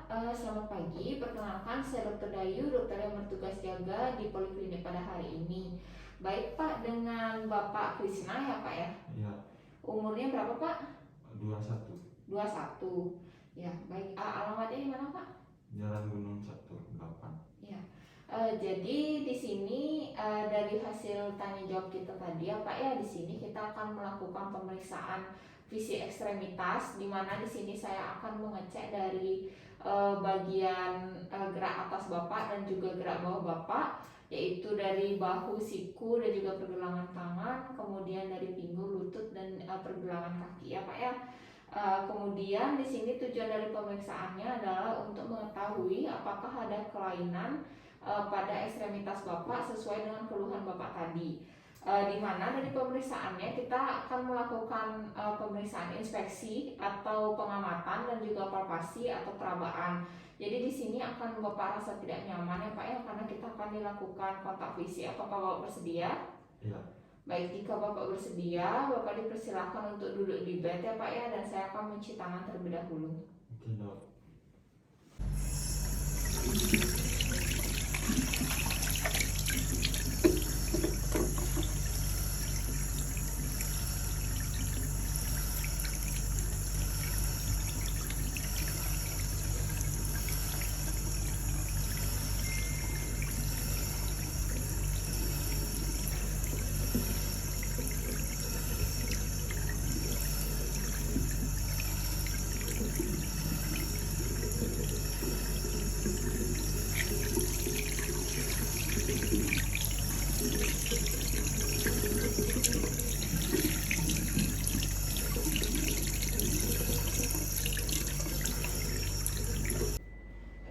Selamat pagi. Perkenalkan, saya Dr. Dayu, dokter yang bertugas jaga di Poliklinik pada hari ini. Baik Pak, dengan Bapak Krisna ya Pak ya? Iya, Umurnya berapa Pak? 21. 21. Ya, baik. Alamatnya di mana Pak? Jalan Gunung 18. Ya. Jadi di sini dari hasil tanya jawab kita tadi ya Pak ya, di sini kita akan melakukan pemeriksaan visi ekstremitas, di mana di sini saya akan mengecek dari bagian gerak atas Bapak dan juga gerak bawah Bapak, yaitu dari bahu, siku dan juga pergelangan tangan, kemudian dari pinggul, lutut dan pergelangan kaki ya Pak ya. Kemudian di sini tujuan dari pemeriksaannya adalah untuk mengetahui apakah ada kelainan pada ekstremitas Bapak sesuai dengan keluhan Bapak tadi. Di mana dari pemeriksaannya kita akan melakukan pemeriksaan inspeksi atau pengamatan dan juga palpasi atau perabaan. Jadi di sini akan Bapak rasa tidak nyaman ya Pak ya, karena kita akan dilakukan kontak fisik. Apakah Bapak bersedia? Iya. Baik, jika Bapak bersedia, Bapak dipersilakan untuk duduk di bed ya Pak ya, dan saya akan mencuci tangan terlebih dahulu. Oke, Dok.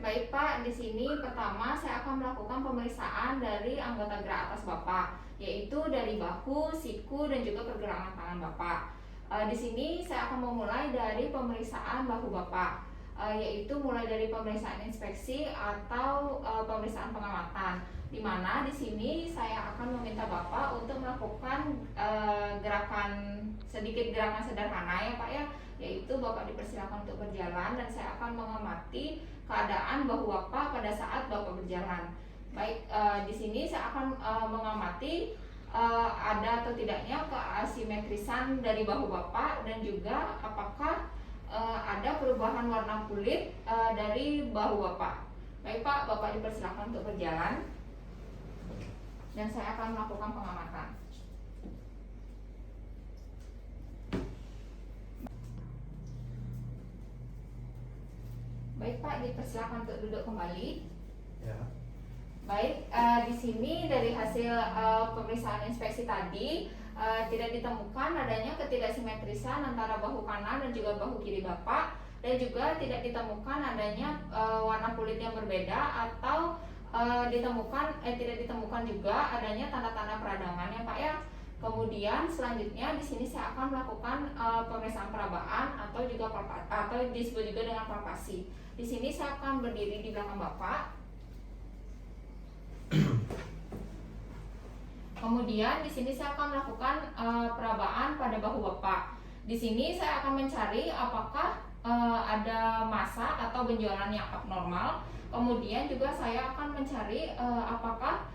Baik Pak, di sini pertama saya akan melakukan pemeriksaan dari anggota gerak atas Bapak, yaitu dari bahu, siku dan juga pergelangan tangan Bapak. Di sini saya akan memulai dari pemeriksaan bahu Bapak, yaitu mulai dari pemeriksaan inspeksi atau pemeriksaan pengamatan. Di mana di sini saya akan meminta Bapak untuk melakukan sedikit gerakan sederhana ya Pak ya, yaitu Bapak dipersilakan untuk berjalan dan saya akan mengamati keadaan bahu Bapak pada saat Bapak berjalan. Baik, di sini saya akan mengamati ada atau tidaknya keasimetrisan dari bahu Bapak dan juga apakah ada perubahan warna kulit dari bahu Bapak. Baik Pak, Bapak dipersilakan untuk berjalan dan saya akan melakukan pengamatan. Baik Pak, dipersilakan untuk duduk kembali. Ya. Baik, di sini dari hasil pemeriksaan inspeksi tadi tidak ditemukan adanya ketidaksimetrisan antara bahu kanan dan juga bahu kiri Bapak, dan juga tidak ditemukan adanya warna kulit yang berbeda atau tidak ditemukan juga adanya tanda-tanda peradangan ya Pak ya. Kemudian selanjutnya di sini saya akan melakukan pemeriksaan perabaan atau disebut juga dengan palpasi. Di sini saya akan berdiri di belakang Bapak. Kemudian di sini saya akan melakukan perabaan pada bahu Bapak. Di sini saya akan mencari apakah ada massa atau benjolan yang abnormal. Kemudian juga saya akan mencari apakah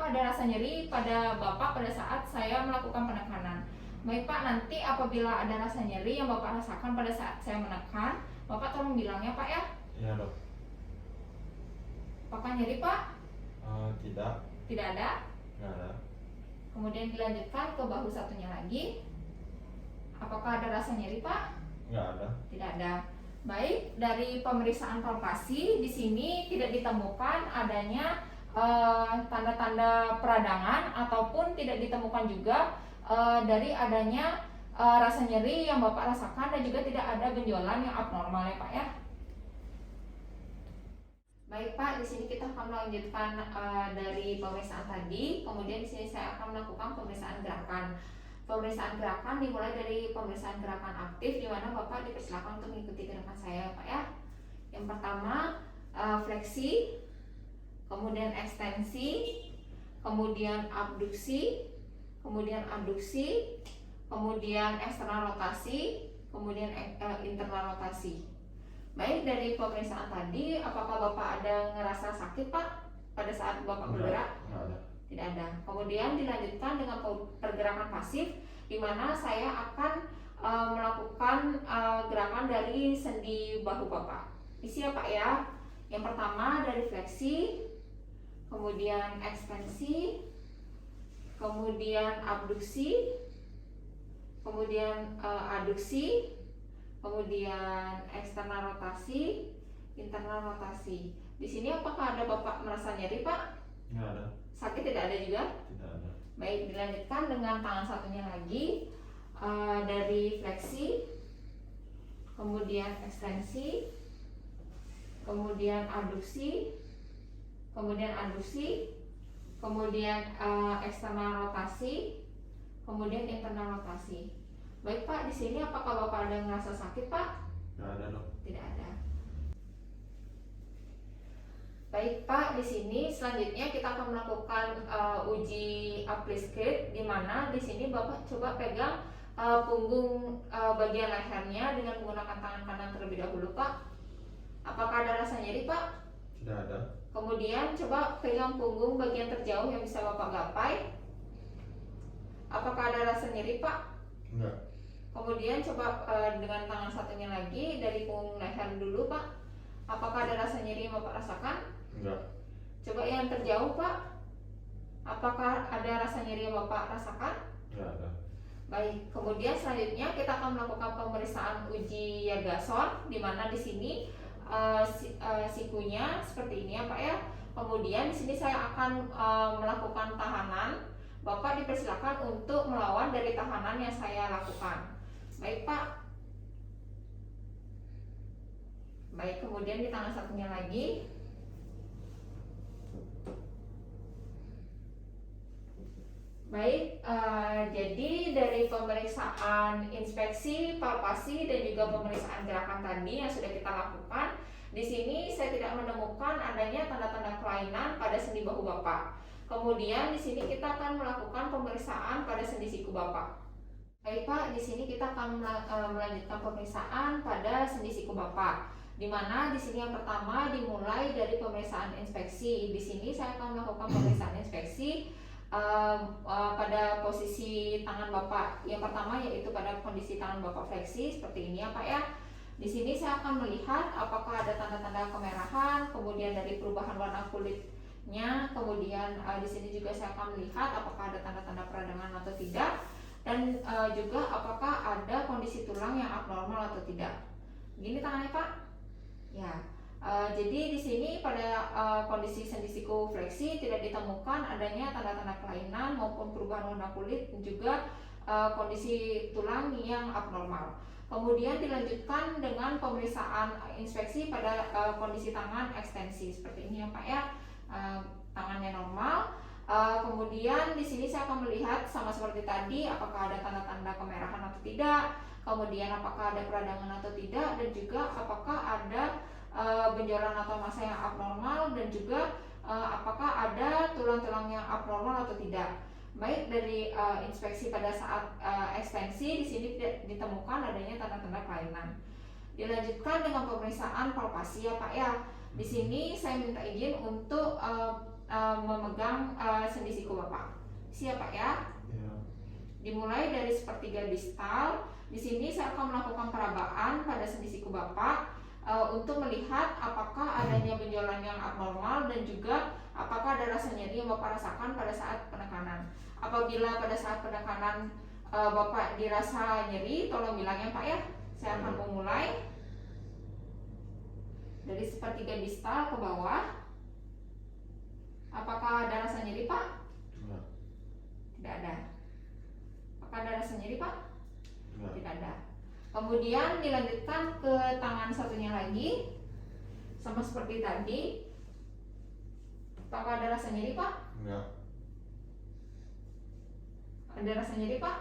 ada rasa nyeri pada Bapak pada saat saya melakukan penekanan. Baik Pak, nanti apabila ada rasa nyeri yang Bapak rasakan pada saat saya menekan, Bapak tolong bilang ya Pak ya. Iya, Dok. Apakah nyeri Pak? Tidak. Tidak ada? Nggak ada. Kemudian dilanjutkan ke bahu satunya lagi. Apakah ada rasa nyeri Pak? Nggak ada. Tidak ada. Baik, dari pemeriksaan palpasi di sini tidak ditemukan adanya tanda-tanda peradangan ataupun tidak ditemukan juga dari adanya rasa nyeri yang Bapak rasakan dan juga tidak ada benjolan yang abnormal ya Pak ya. Baik Pak, di sini kita akan melanjutkan dari pemeriksaan tadi. Kemudian di sini saya akan melakukan pemeriksaan gerakan. Pemeriksaan gerakan dimulai dari pemeriksaan gerakan aktif, di mana Bapak dipersilakan untuk mengikuti gerakan saya Pak ya. Yang pertama fleksi, kemudian ekstensi, kemudian abduksi, kemudian adduksi, kemudian eksternal rotasi, kemudian internal rotasi. Baik, dari pemeriksaan tadi, apakah Bapak ada ngerasa sakit Pak pada saat Bapak bergerak? Enggak ada. Tidak ada. Kemudian dilanjutkan dengan pergerakan pasif, di mana saya akan melakukan gerakan dari sendi bahu Bapak. Isi ya Pak ya. Yang pertama dari fleksi, kemudian ekstensi, kemudian abduksi, kemudian aduksi, kemudian eksternal rotasi, internal rotasi. Di sini apakah ada Bapak merasa nyeri Pak? Enggak ada. Sakit tidak ada juga? Tidak ada. Baik, dilanjutkan dengan tangan satunya lagi, dari fleksi, kemudian ekstensi, kemudian aduksi, kemudian eksternal rotasi, kemudian internal rotasi. Baik Pak, di sini apakah Bapak ada merasa sakit Pak? Enggak ada dok. Tidak ada. Baik Pak, di sini selanjutnya kita akan melakukan uji apply skate, di mana di sini Bapak coba pegang punggung bagian lehernya dengan menggunakan tangan kanan terlebih dahulu Pak. Apakah ada rasa nyeri Pak? Tidak ada. Kemudian coba pegang punggung bagian terjauh yang bisa Bapak gapai. Apakah ada rasa nyeri Pak? Enggak. Kemudian coba dengan tangan satunya lagi dari punggung leher dulu Pak. Apakah ada rasa nyeri yang Bapak rasakan? Enggak. Coba yang terjauh Pak. Apakah ada rasa nyeri yang Bapak rasakan? Enggak ada. Baik, kemudian selanjutnya kita akan melakukan pemeriksaan uji Yergason, di mana di sini sikunya seperti ini ya Pak ya. Kemudian di sini saya akan melakukan tahanan. Bapak dipersilakan untuk melawan dari tahanan yang saya lakukan. Baik Pak. Baik, kemudian di tangan satunya lagi. Baik, jadi dari pemeriksaan inspeksi, palpasi, dan juga pemeriksaan gerakan tadi yang sudah kita lakukan, di sini saya tidak menemukan adanya tanda-tanda kelainan pada sendi bahu Bapak. Kemudian di sini kita akan melakukan pemeriksaan pada sendi siku Bapak. Baik Pak, di sini kita akan melanjutkan pemeriksaan pada sendi siku Bapak. Di mana di sini yang pertama dimulai dari pemeriksaan inspeksi. Di sini saya akan melakukan pemeriksaan inspeksi pada posisi tangan Bapak. Yang pertama yaitu pada kondisi tangan Bapak fleksi seperti ini ya Pak ya. Di sini saya akan melihat apakah ada tanda-tanda kemerahan, kemudian dari perubahan warna kulitnya, kemudian di sini juga saya akan melihat apakah ada tanda-tanda peradangan atau tidak, dan juga apakah ada kondisi tulang yang abnormal atau tidak. Gini tangannya Pak. Ya. Jadi di sini pada kondisi sendi siku fleksi tidak ditemukan adanya tanda-tanda kelainan maupun perubahan warna kulit dan juga kondisi tulang yang abnormal. Kemudian dilanjutkan dengan pemeriksaan inspeksi pada kondisi tangan ekstensi seperti ini ya Pak ya. Tangannya normal. Kemudian di sini saya akan melihat sama seperti tadi apakah ada tanda-tanda kemerahan atau tidak, kemudian apakah ada peradangan atau tidak, dan juga apakah ada benjolan atau massa yang abnormal, dan juga apakah ada tulang-tulang yang abnormal atau tidak. Baik, dari inspeksi pada saat ekstensi di sini tidak ditemukan adanya tanda-tanda kelainan. Dilanjutkan dengan pemeriksaan palpasi ya Pak ya. Di sini saya minta izin untuk memegang sendi siku Bapak. Siap Pak ya? Ya. Dimulai dari sepertiga distal. Di sini saya akan melakukan perabaan pada sendi siku Bapak untuk melihat apakah adanya benjolan yang abnormal dan juga apakah ada rasa nyeri yang Bapak rasakan pada saat penekanan. Apabila pada saat penekanan Bapak dirasa nyeri, tolong bilang ya Pak ya. Saya akan memulai dari sepertiga distal ke bawah. Apakah ada rasa nyeri Pak? Enggak. Tidak ada. Apakah ada rasa nyeri Pak? Enggak. Tidak ada. Kemudian dilanjutkan ke tangan satunya lagi, sama seperti tadi. Apakah ada rasa nyeri Pak? Enggak. Ada rasa nyeri Pak?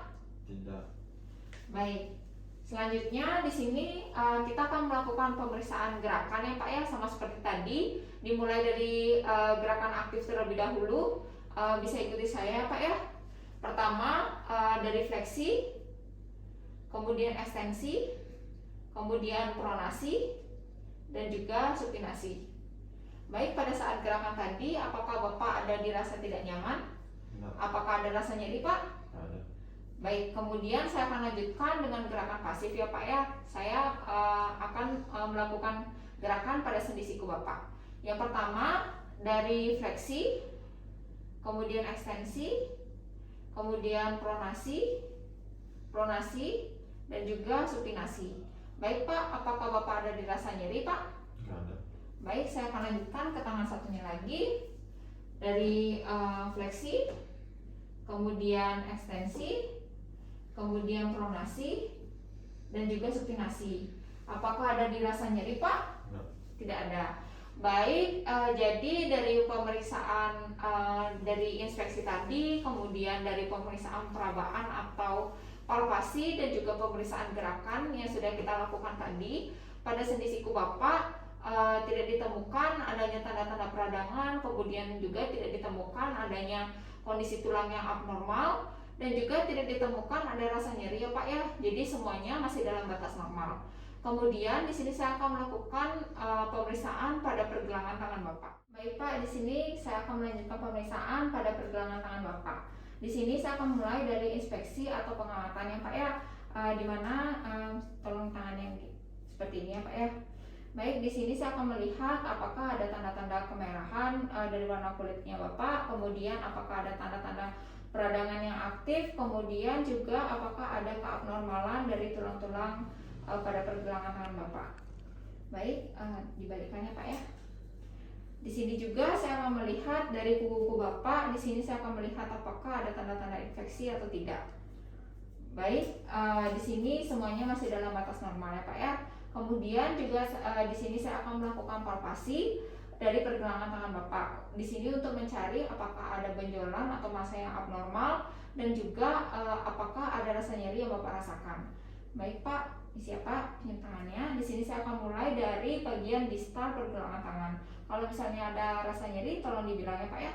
Tidak. Baik. Selanjutnya di sini kita akan melakukan pemeriksaan gerakan ya Pak ya, sama seperti tadi. Dimulai dari gerakan aktif terlebih dahulu. Bisa ikuti saya ya Pak ya. Pertama dari fleksi, kemudian ekstensi, kemudian pronasi, dan juga supinasi. Baik, pada saat gerakan tadi, apakah Bapak ada dirasa tidak nyaman? Enggak. Apakah ada rasa nyeri, Pak? Ada. Baik, kemudian saya akan lanjutkan dengan gerakan pasif ya Pak ya. Saya akan melakukan gerakan pada sendi siku Bapak. Yang pertama dari fleksi, kemudian ekstensi, kemudian pronasi, dan juga supinasi. Baik Pak, apakah Bapak ada dirasa nyeri Pak? Enggak ada. Baik, saya akan lanjutkan ke tangan satunya lagi. Dari fleksi, kemudian ekstensi, kemudian pronasi, dan juga supinasi. Apakah ada dirasa nyeri Pak? Enggak. Tidak ada. Baik, jadi dari pemeriksaan dari inspeksi tadi, kemudian dari pemeriksaan perabaan atau palpasi, dan juga pemeriksaan gerakan yang sudah kita lakukan tadi, pada sendi siku Bapak tidak ditemukan adanya tanda-tanda peradangan, kemudian juga tidak ditemukan adanya kondisi tulang yang abnormal, dan juga tidak ditemukan ada rasa nyeri ya Pak ya. Jadi semuanya masih dalam batas normal. Kemudian di sini saya akan melakukan pemeriksaan pada pergelangan tangan Bapak. Baik Pak, di sini saya akan melanjutkan pemeriksaan pada pergelangan tangan Bapak. Di sini saya akan mulai dari inspeksi atau pengamatan ya Pak ya, di mana tolong tangan yang seperti ini ya Pak ya. Baik, di sini saya akan melihat apakah ada tanda-tanda kemerahan dari warna kulitnya Bapak, kemudian apakah ada tanda-tanda peradangan yang aktif, kemudian juga apakah ada keabnormalan dari tulang-tulang pada pergelangan tangan Bapak. Baik, dibalikkan ya Pak ya. Di sini juga saya akan melihat dari kuku Bapak. Di sini saya akan melihat apakah ada tanda-tanda infeksi atau tidak. Baik, di sini semuanya masih dalam batas normal ya Pak ya. Kemudian juga di sini saya akan melakukan palpasi dari pergelangan tangan Bapak. Di sini untuk mencari apakah ada benjolan atau massa yang abnormal, dan juga apakah ada rasa nyeri yang Bapak rasakan. Baik Pak, siap Pak, pinjam tangannya. Di sini saya akan mulai dari bagian distal pergelangan tangan. Kalau misalnya ada rasa nyeri, tolong dibilang ya Pak ya.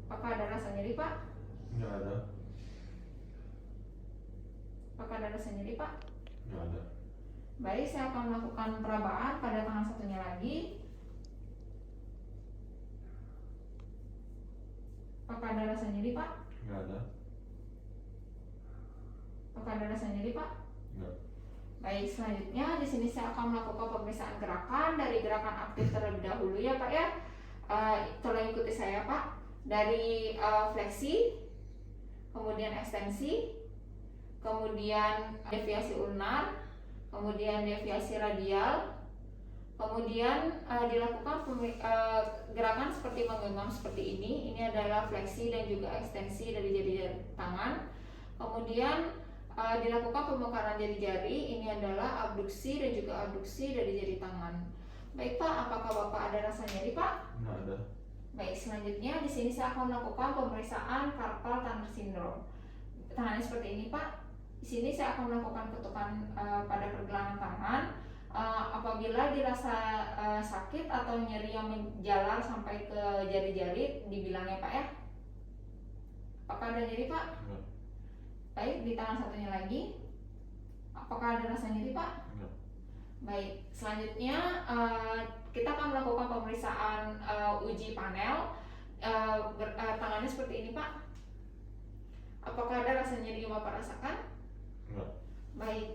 Apakah ada rasa nyeri Pak? Enggak ada. Apakah ada rasa nyeri Pak? Enggak ada. Baik, saya akan melakukan perabaan pada tangan satunya lagi. Apakah ada rasa nyeri Pak? Enggak ada. Apakah ada rasa nyeri Pak? Enggak. Baik, selanjutnya di sini saya akan melakukan pemeriksaan gerakan dari gerakan aktif terlebih dahulu ya Pak ya. Tolong ikuti saya Pak. Dari fleksi, kemudian ekstensi, kemudian deviasi ulnar, kemudian deviasi radial, kemudian dilakukan gerakan seperti menggenggam seperti ini. Ini adalah fleksi dan juga ekstensi dari jari-jari tangan. Kemudian dilakukan pemekaran jari-jari. Ini adalah abduksi dan juga abduksi dari jari tangan. Baik Pak, apakah Bapak ada rasa nyeri Pak? Enggak ada. Baik, selanjutnya di sini saya akan melakukan pemeriksaan carpal tunnel syndrome. Tangannya seperti ini Pak. Di sini saya akan melakukan ketukan pada pergelangan tangan. Apabila dirasa sakit atau nyeri yang menjalar sampai ke jari-jari, dibilang ya Pak ya. Apakah ada nyeri Pak? Enggak. Baik, di tangan satunya lagi. Apakah ada rasa nyeri Pak? Enggak. Baik, selanjutnya kita akan melakukan pemeriksaan uji panel. Tangannya seperti ini Pak. Apakah ada rasa nyeri yang Bapak rasakan? Enggak. Baik,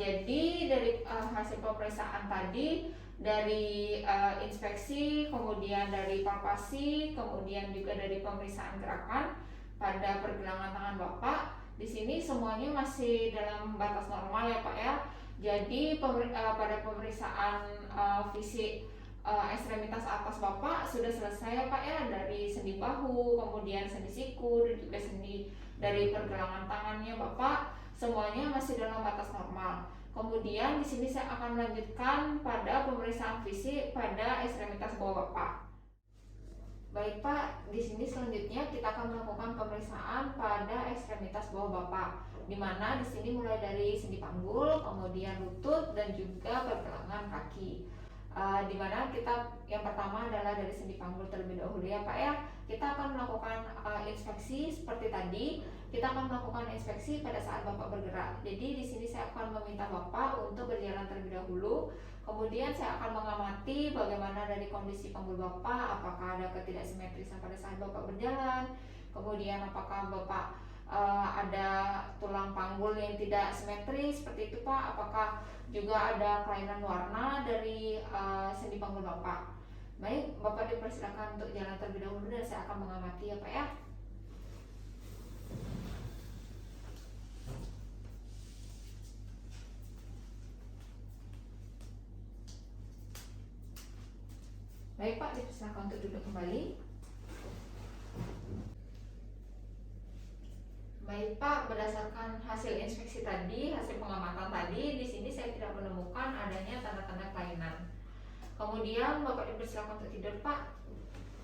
jadi dari hasil pemeriksaan tadi, dari inspeksi, kemudian dari palpasi, kemudian juga dari pemeriksaan gerakan pada pergelangan tangan Bapak, di sini semuanya masih dalam batas normal ya Pak ya. Jadi pada pemeriksaan fisik ekstremitas atas Bapak sudah selesai ya Pak ya, dari sendi bahu, kemudian sendi siku, dan juga sendi dari pergelangan tangannya Bapak, semuanya masih dalam batas normal. Kemudian di sini saya akan melanjutkan pada pemeriksaan fisik pada ekstremitas bawah Bapak. Baik Pak, di sini selanjutnya kita akan melakukan pemeriksaan pada ekstremitas bawah Bapak, di mana di sini mulai dari sendi panggul, kemudian lutut, dan juga pergelangan kaki. Di mana kita yang pertama adalah dari sendi panggul terlebih dahulu ya Pak ya. Kita akan melakukan inspeksi seperti tadi kita akan melakukan inspeksi pada saat Bapak bergerak. Jadi di sini saya akan meminta Bapak untuk berjalan terlebih dahulu. Kemudian saya akan mengamati bagaimana dari kondisi panggul Bapak, apakah ada ketidaksimetrisan pada saat Bapak berjalan. Kemudian apakah Bapak ada tulang panggul yang tidak simetris seperti itu Pak. Apakah juga ada kelainan warna dari sendi panggul Bapak. Baik, Bapak dipersilakan untuk jalan terlebih dahulu dan saya akan mengamati ya Pak ya. Baik Pak, dipersilakan untuk duduk kembali. Baik Pak, berdasarkan hasil inspeksi tadi, hasil pengamatan tadi, di sini saya tidak menemukan adanya tanda-tanda kelainan. Kemudian Bapak dipersilakan untuk tidur Pak.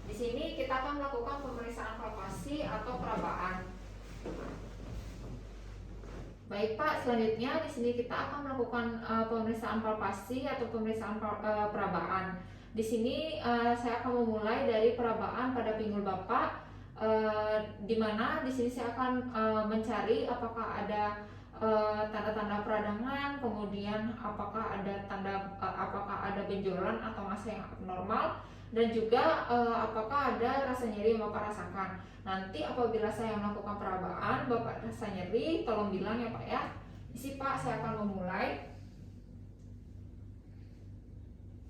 Di sini kita akan melakukan pemeriksaan palpasi atau perabaan. Baik Pak, selanjutnya di sini kita akan melakukan pemeriksaan palpasi atau pemeriksaan perabaan. Di sini saya akan memulai dari perabaan pada pinggul Bapak, di mana di sini saya akan mencari apakah ada tanda-tanda peradangan, kemudian apakah ada benjolan atau massa yang abnormal, dan juga apakah ada rasa nyeri yang Bapak rasakan. Nanti apabila saya melakukan perabaan, Bapak rasa nyeri, tolong bilang ya Pak ya. Isi Pak, saya akan memulai.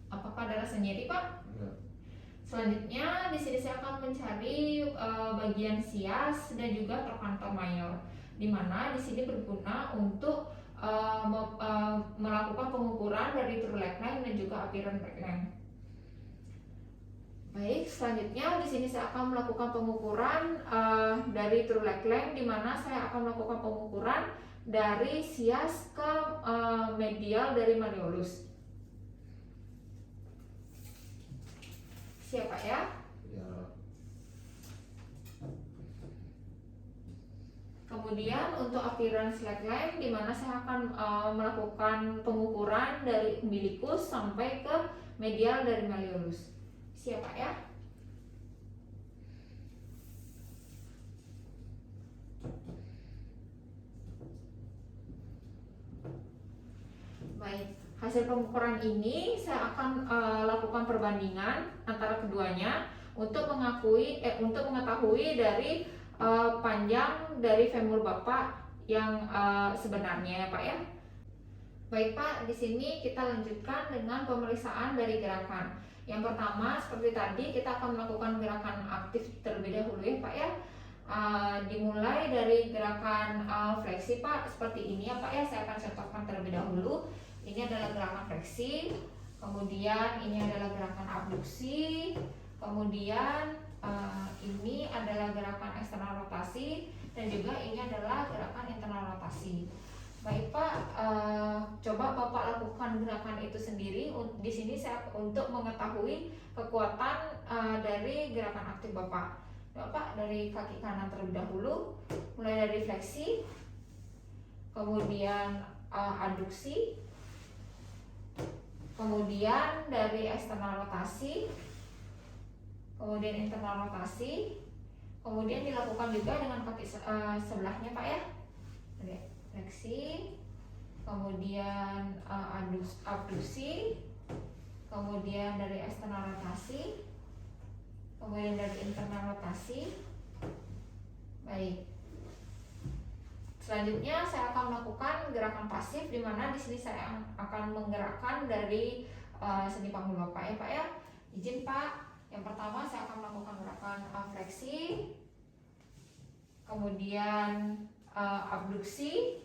Apakah ada rasa nyeri Pak? Enggak. Selanjutnya di sini saya akan mencari bagian sias dan juga trochanter mayor, di mana di sini berguna untuk melakukan pengukuran dari true leg length dan juga apparent leg length. Baik, selanjutnya di sini saya akan melakukan pengukuran dari true leg length, di mana saya akan melakukan pengukuran dari sias ke medial dari malleolus. Siapa ya? Ya. Kemudian untuk appearance leg length, di mana saya akan melakukan pengukuran dari umbilikus sampai ke medial dari malleolus. Siapa ya? Baik, hasil pengukuran ini saya akan lakukan perbandingan antara keduanya untuk mengetahui dari panjang dari femur Bapak yang sebenarnya ya Pak ya. Baik Pak, di sini kita lanjutkan dengan pemeriksaan dari gerakan. Yang pertama seperti tadi kita akan melakukan gerakan aktif terlebih dahulu ya Pak ya. Dimulai dari gerakan fleksi Pak, seperti ini ya Pak ya. Saya akan contohkan terlebih dahulu. Ini adalah gerakan fleksi, kemudian ini adalah gerakan abduksi, kemudian ini adalah gerakan eksternal rotasi, dan juga ini adalah gerakan internal rotasi. Baik Pak, coba Bapak lakukan gerakan itu sendiri. Di sini saya untuk mengetahui kekuatan dari gerakan aktif Bapak. Bapak dari kaki kanan terlebih dahulu, mulai dari fleksi, kemudian adduksi, kemudian dari eksternal rotasi, kemudian internal rotasi, kemudian dilakukan juga dengan kaki sebelahnya Pak ya. Fleksi, kemudian abduksi, kemudian dari eksternal rotasi, kemudian dari internal rotasi. Baik. Selanjutnya saya akan melakukan gerakan pasif, di mana di sini saya akan menggerakkan dari sendi panggul Bapak ya Pak ya. Izin Pak. Yang pertama saya akan melakukan gerakan fleksi, kemudian abduksi,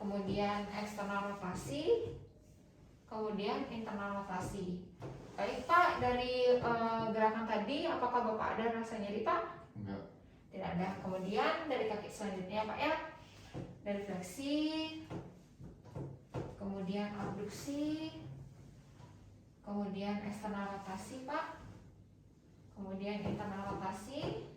kemudian eksternal rotasi, kemudian internal rotasi. Baik Pak, dari gerakan tadi apakah Bapak ada rasa nyeri Pak? Enggak. Tidak ada. Kemudian dari kaki selanjutnya Pak ya, dari fleksi, kemudian abduksi, kemudian eksternal rotasi Pak, kemudian internal rotasi.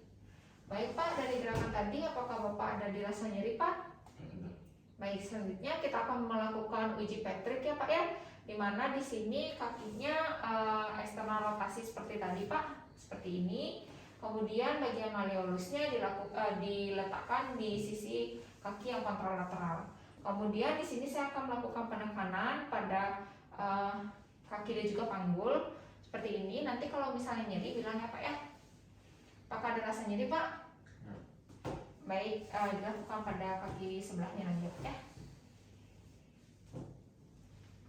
Baik Pak, dari gerakan tadi apakah Bapak ada dirasa nyeri Pak? Enggak. Baik, selanjutnya kita akan melakukan uji Patrick ya Pak ya, dimana di sini kakinya eksternal rotasi seperti tadi Pak, seperti ini. Kemudian bagian malleolusnya diletakkan di sisi kaki yang kontralateral. Kemudian di sini saya akan melakukan penekanan pada kaki dan juga panggul seperti ini. Nanti kalau misalnya nyeri bilang ya Pak ya. Apakah ada rasa nyeri Pak? Baik, dilakukan pada kaki sebelahnya lagi ya.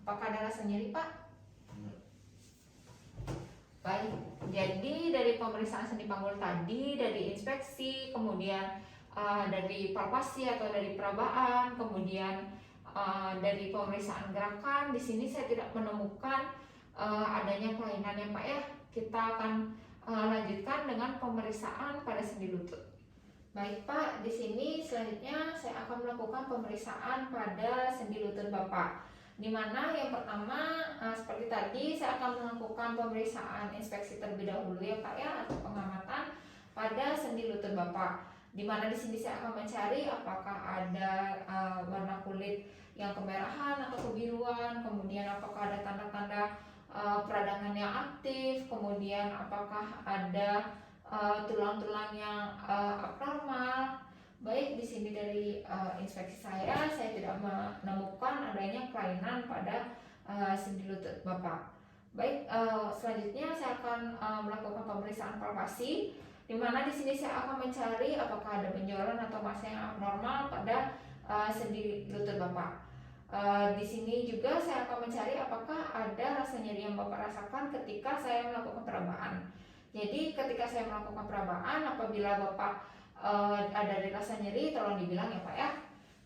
Apakah ada rasa nyeri Pak? Baik, jadi dari pemeriksaan sendi panggul tadi, dari inspeksi, kemudian dari palpasi atau dari perabaan, kemudian dari pemeriksaan gerakan, di sini saya tidak menemukan adanya kelainan ya Pak ya. Kita akan lanjutkan dengan pemeriksaan pada sendi lutut. Baik Pak, di sini selanjutnya saya akan melakukan pemeriksaan pada sendi lutut Bapak. Di mana yang pertama seperti tadi saya akan melakukan pemeriksaan inspeksi terlebih dahulu ya Pak ya, atau pengamatan pada sendi lutut Bapak. Di mana di sini saya akan mencari apakah ada warna kulit yang kemerahan atau kebiruan, kemudian apakah ada tanda-tanda peradangan yang aktif, kemudian apakah ada tulang-tulang yang abnormal. Baik, di sini dari inspeksi saya tidak menemukan adanya kelainan pada sendi lutut Bapak. Baik, selanjutnya saya akan melakukan pemeriksaan palpasi, di mana di sini saya akan mencari apakah ada benjolan atau massa yang abnormal pada sendi lutut Bapak. Di sini juga saya akan mencari apakah ada rasa nyeri yang Bapak rasakan ketika saya melakukan perabaan. Jadi ketika saya melakukan perabaan, apabila Bapak ada rasa nyeri, tolong dibilang ya Pak ya.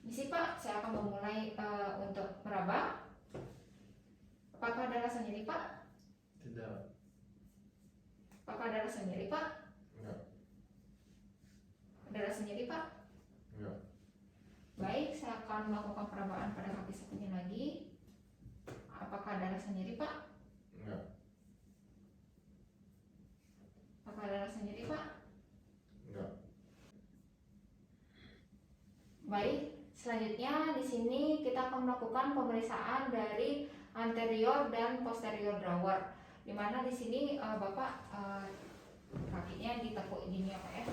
Misi Pak, saya akan memulai untuk meraba. Apakah ada rasa nyeri Pak? Tidak. Apakah ada rasa nyeri Pak? Enggak. Ada rasa nyeri Pak? Enggak. Baik, saya akan melakukan perabaan pada kaki satunya lagi. Apakah ada rasa nyeri Pak? Enggak. Apakah ada rasa nyeri Pak? Enggak. Baik, selanjutnya di sini kita akan melakukan pemeriksaan dari anterior dan posterior drawer. Di mana di sini Bapak kakinya ditekuk gini ya Pak ya.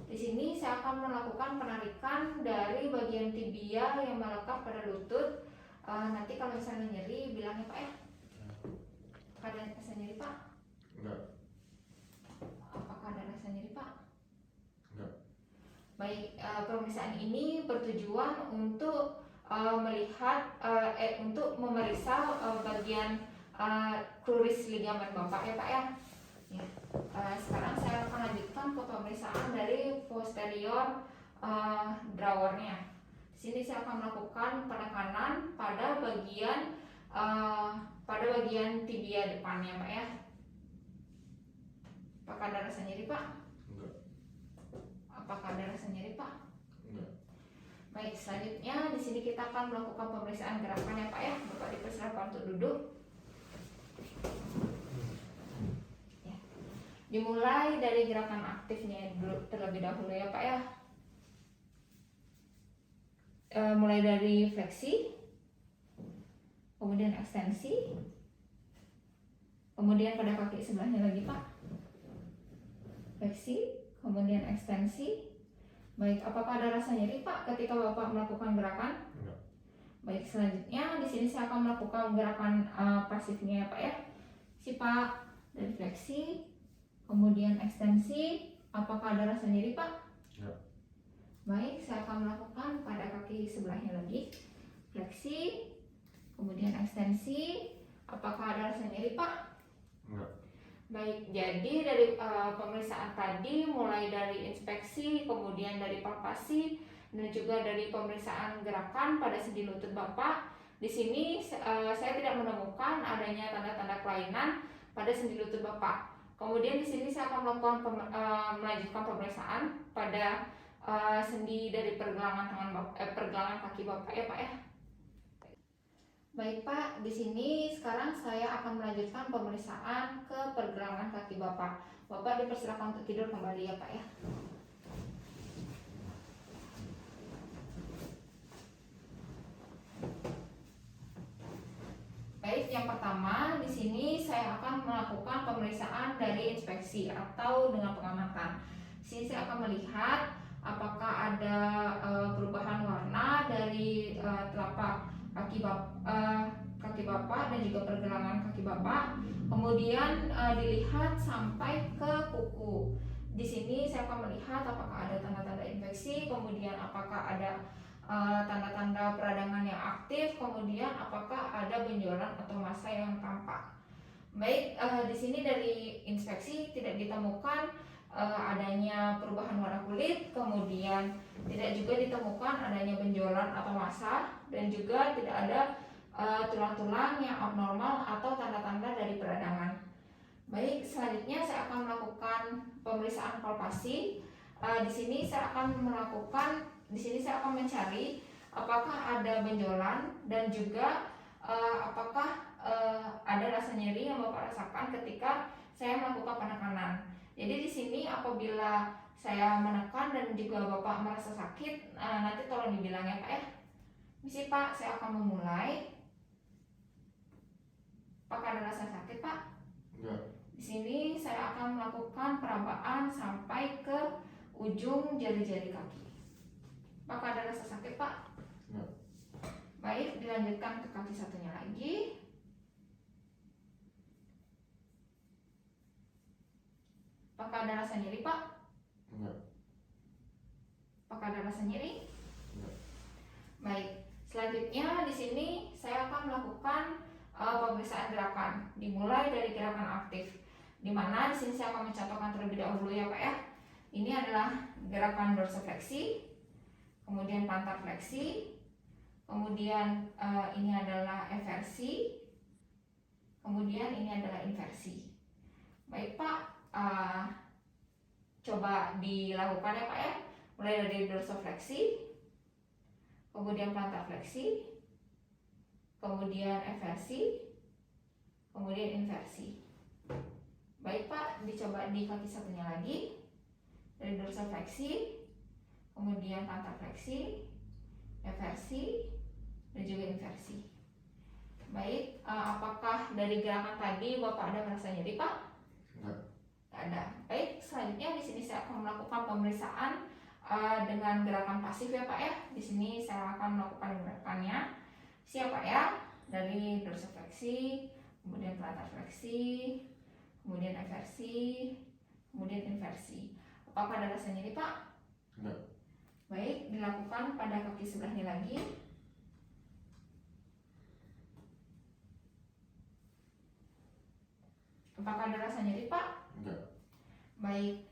Di sini saya akan melakukan penarikan dari bagian tibia yang melekat pada lutut. Nanti kalau misalnya nyeri bilangnya Pak ya. Apakah ada rasa nyeri Pak? Enggak. Apakah ada rasa nyeri Pak? Enggak. Baik, pemeriksaan ini bertujuan untuk melihat untuk memeriksa bagian kruris ligamen Bapak ya Pak ya. Ya. Sekarang saya akan lanjutkan ke pemeriksaan dari posterior drawernya. Di sini saya akan melakukan penekanan pada bagian tibia depannya Pak ya. Apakah ada rasa nyeri Pak? Enggak. Apakah ada rasa nyeri Pak? Enggak. Baik, selanjutnya di sini kita akan melakukan pemeriksaan gerakan ya Pak ya. Bapak dipersilakan untuk duduk. Ya. Dimulai dari gerakan aktifnya dulu terlebih dahulu ya Pak ya. Mulai dari fleksi, kemudian ekstensi, kemudian pada kaki sebelahnya lagi Pak. Fleksi, kemudian ekstensi. Baik, apakah ada rasa nyeri Pak ketika Bapak melakukan gerakan? Enggak. Baik, selanjutnya di sini saya akan melakukan gerakan pasifnya ya Pak ya. Si Pak, dari fleksi, kemudian ekstensi. Apakah ada rasa nyeri Pak? Enggak. Baik, saya akan melakukan pada kaki sebelahnya lagi. Fleksi, kemudian ekstensi. Apakah ada rasa nyeri Pak? Enggak. Baik, jadi dari pemeriksaan tadi mulai dari inspeksi, kemudian dari palpasi, dan juga dari pemeriksaan gerakan pada sendi lutut Bapak. Di sini saya tidak menemukan adanya tanda-tanda kelainan pada sendi lutut Bapak. Kemudian di sini saya akan melakukan melanjutkan pemeriksaan pada sendi dari pergelangan pergelangan kaki Bapak ya Pak ya. Baik Pak, di sini sekarang saya akan melanjutkan pemeriksaan ke pergelangan kaki Bapak. Bapak dipersilakan untuk tidur kembali ya Pak ya. Baik, yang pertama di sini saya akan melakukan pemeriksaan dari inspeksi atau dengan pengamatan. Sini saya akan melihat apakah ada perubahan warna dari telapak kaki bapak dan juga pergelangan kaki bapak. Kemudian dilihat sampai ke kuku. Di sini saya akan melihat apakah ada tanda-tanda infeksi, kemudian apakah ada tanda-tanda peradangan yang aktif, kemudian apakah ada benjolan atau massa yang tampak. Baik, di sini dari inspeksi tidak ditemukan adanya perubahan warna kulit, kemudian tidak juga ditemukan adanya benjolan atau massa, dan juga tidak ada tulang-tulang yang abnormal atau tanda-tanda dari peradangan. Baik, selanjutnya saya akan melakukan pemeriksaan palpasi. Di sini saya akan mencari apakah ada benjolan dan juga apakah ada rasa nyeri yang Bapak rasakan ketika saya melakukan penekanan. Jadi di sini apabila saya menekan dan juga Bapak merasa sakit, nanti tolong dibilang ya Pak ya. Misi Pak, saya akan memulai. Apakah ada rasa sakit Pak? Enggak. Di sini saya akan melakukan perabaan sampai ke ujung jari-jari kaki. Apakah ada rasa sakit Pak? Enggak. Baik, dilanjutkan ke kaki satunya lagi. Apakah ada rasa nyeri Pak? Enggak. Apakah ada rasa nyeri? Enggak. Baik, selanjutnya di sini saya akan melakukan pemeriksaan gerakan, dimulai dari gerakan aktif. Di mana di sini saya akan mencontohkan terlebih dahulu ya Pak ya. Ini adalah gerakan dorsifleksi, kemudian plantar fleksi, kemudian ini adalah eversi, kemudian ini adalah inversi. Baik Pak, coba dilakukan ya Pak ya. Mulai dari dorsifleksi, kemudian plantar fleksi, kemudian eversi, kemudian inversi. Baik Pak, dicoba di kaki satunya lagi. Dari dorsifleksi, kemudian plantar fleksi, eversi, dan juga inversi. Baik, apakah dari gerakan tadi Bapak ada merasa nyeri Pak? Enggak. Tidak ada. Baik, selanjutnya di sini saya akan melakukan pemeriksaan dengan gerakan pasif ya Pak ya. Di sini saya akan melakukan gerakannya. Siap Pak ya? Dari dorsifleksi, kemudian plantar fleksi, kemudian eversi, kemudian inversi. Apakah ada rasa nyeri Pak? Enggak. Baik, dilakukan pada kaki sebelahnya lagi. Apakah ada rasa nyeri Pak? Enggak. Baik,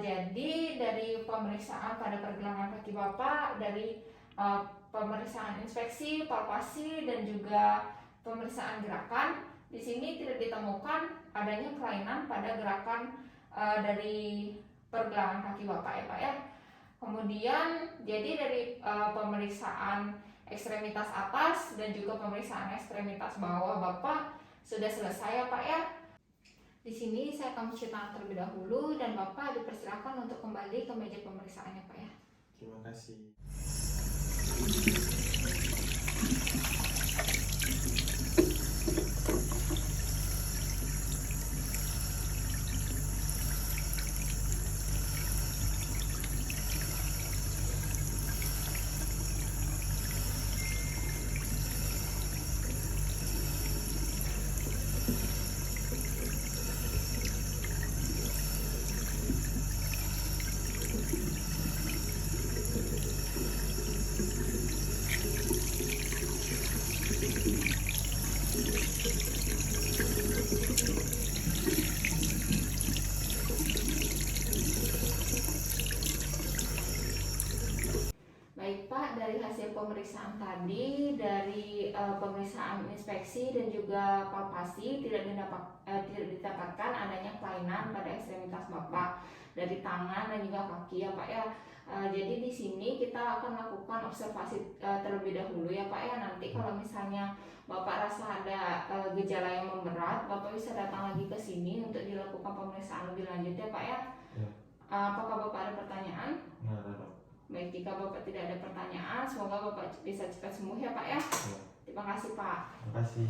jadi dari pemeriksaan pada pergelangan kaki Bapak, dari pemeriksaan inspeksi, palpasi, dan juga pemeriksaan gerakan, di sini tidak ditemukan adanya kelainan pada gerakan dari pergelangan kaki Bapak ya Pak ya. Kemudian jadi dari pemeriksaan ekstremitas atas dan juga pemeriksaan ekstremitas bawah Bapak sudah selesai ya Pak ya. Di sini saya akan mencuci tangan terlebih dahulu dan Bapak dipersilakan untuk kembali ke meja pemeriksaannya Pak ya. Terima kasih. Baik Pak, dari hasil pemeriksaan tadi, dari pemeriksaan inspeksi dan juga palpasi tidak didapatkan adanya kelainan pada ekstremitas Bapak dari tangan dan juga kaki ya Pak ya. Jadi di sini kita akan lakukan observasi terlebih dahulu ya Pak ya. Nanti kalau misalnya Bapak rasa ada gejala yang memberat, Bapak bisa datang lagi ke sini untuk dilakukan pemeriksaan lebih lanjut ya Pak ya. Ya. Apakah Bapak ada pertanyaan? Enggak ada. Baik, jika Bapak tidak ada pertanyaan, semoga Bapak bisa cepat sembuh ya Pak ya. Ya. Terima kasih Pak. Terima kasih.